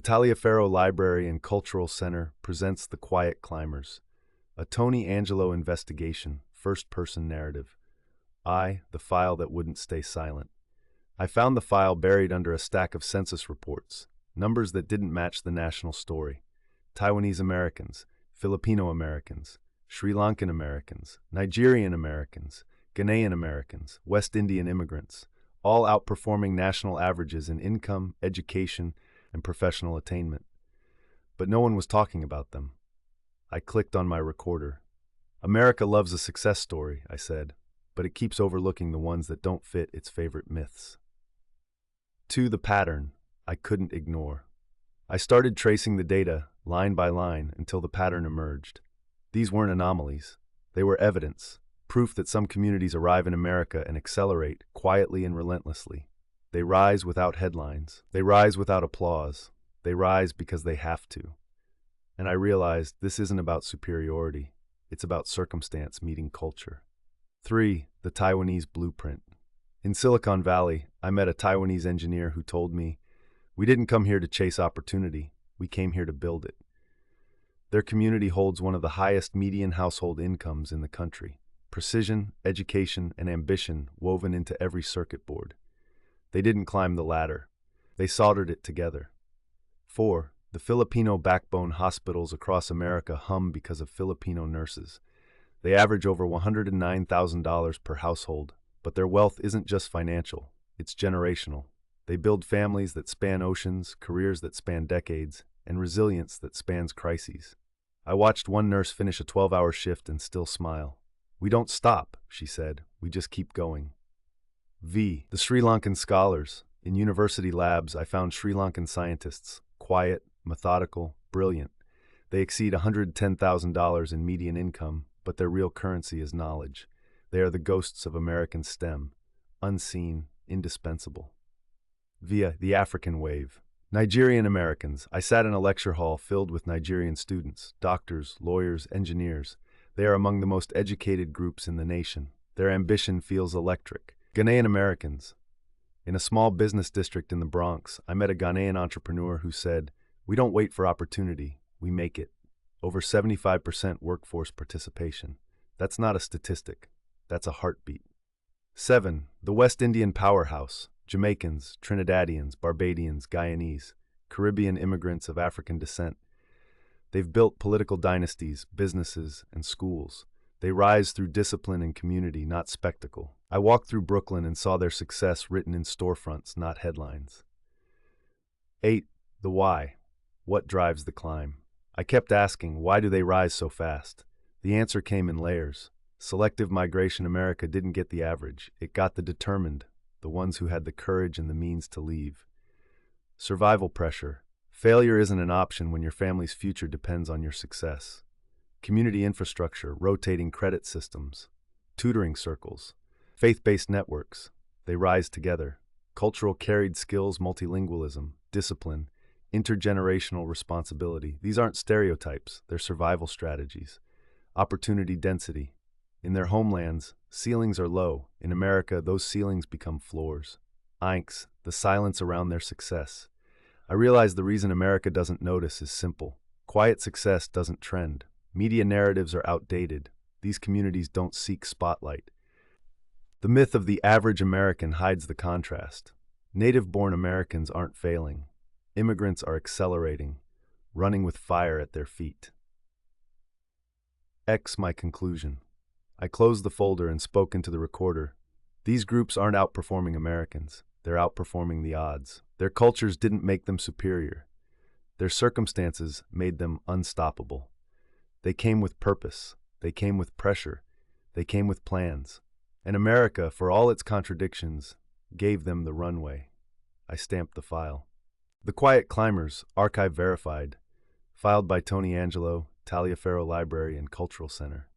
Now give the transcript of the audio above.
The Taliaferro Library and Cultural Center presents The Quiet Climbers, a Tony Angelo investigation, first-person narrative. I, the file that wouldn't stay silent. I found the file buried under a stack of census reports, numbers that didn't match the national story. Taiwanese Americans, Filipino Americans, Sri Lankan Americans, Nigerian Americans, Ghanaian Americans, West Indian immigrants, all outperforming national averages in income, education, and professional attainment. But no one was talking about them. I clicked on my recorder. America loves a success story, I said, but it keeps overlooking the ones that don't fit its favorite myths. The pattern I couldn't ignore. I started tracing the data, line by line, until the pattern emerged. These weren't anomalies. They were evidence, proof that some communities arrive in America and accelerate, quietly and relentlessly. They rise without headlines. They rise without applause. They rise because they have to. And I realized this isn't about superiority. It's about circumstance meeting culture. 3. The Taiwanese blueprint. In Silicon Valley, I met a Taiwanese engineer who told me, "We didn't come here to chase opportunity. We came here to build it." Their community holds one of the highest median household incomes in the country. Precision, education, and ambition woven into every circuit board. They didn't climb the ladder. They soldered it together. 4. The Filipino backbone hospitals across America hum because of Filipino nurses. They average over $109,000 per household, but their wealth isn't just financial, it's generational. They build families that span oceans, careers that span decades, and resilience that spans crises. I watched one nurse finish a 12-hour shift and still smile. "We don't stop," she said. "We just keep going." The Sri Lankan scholars. In university labs, I found Sri Lankan scientists, quiet, methodical, brilliant. They exceed $110,000 in median income, but their real currency is knowledge. They are the ghosts of American STEM, unseen, indispensable. The African wave. Nigerian Americans. I sat in a lecture hall filled with Nigerian students, doctors, lawyers, engineers. They are among the most educated groups in the nation. Their ambition feels electric. Ghanaian Americans. In a small business district in the Bronx, I met a Ghanaian entrepreneur who said, "We don't wait for opportunity, we make it." Over 75% workforce participation. That's not a statistic, that's a heartbeat. 7. The West Indian powerhouse. Jamaicans, Trinidadians, Barbadians, Guyanese, Caribbean immigrants of African descent. They've built political dynasties, businesses, and schools. They rise through discipline and community, not spectacle. I walked through Brooklyn and saw their success written in storefronts, not headlines. 8. The why. What drives the climb? I kept asking, why do they rise so fast? The answer came in layers. Selective migration. America didn't get the average. It got the determined, the ones who had the courage and the means to leave. Survival pressure. Failure isn't an option when your family's future depends on your success. Community infrastructure, rotating credit systems, tutoring circles, faith-based networks. They rise together. Cultural carried skills, multilingualism, discipline, intergenerational responsibility. These aren't stereotypes, they're survival strategies. Opportunity density. In their homelands, ceilings are low. In America, those ceilings become floors. Ainks, the silence around their success. I realize the reason America doesn't notice is simple. Quiet success doesn't trend. Media narratives are outdated. These communities don't seek spotlight. The myth of the average American hides the contrast. Native-born Americans aren't failing. Immigrants are accelerating, running with fire at their feet. My conclusion. I closed the folder and spoke into the recorder. These groups aren't outperforming Americans. They're outperforming the odds. Their cultures didn't make them superior. Their circumstances made them unstoppable. They came with purpose. They came with pressure. They came with plans. And America, for all its contradictions, gave them the runway. I stamped the file. The Quiet Climbers, archive verified. Filed by Tony Angelo, Taliaferro Library and Cultural Center.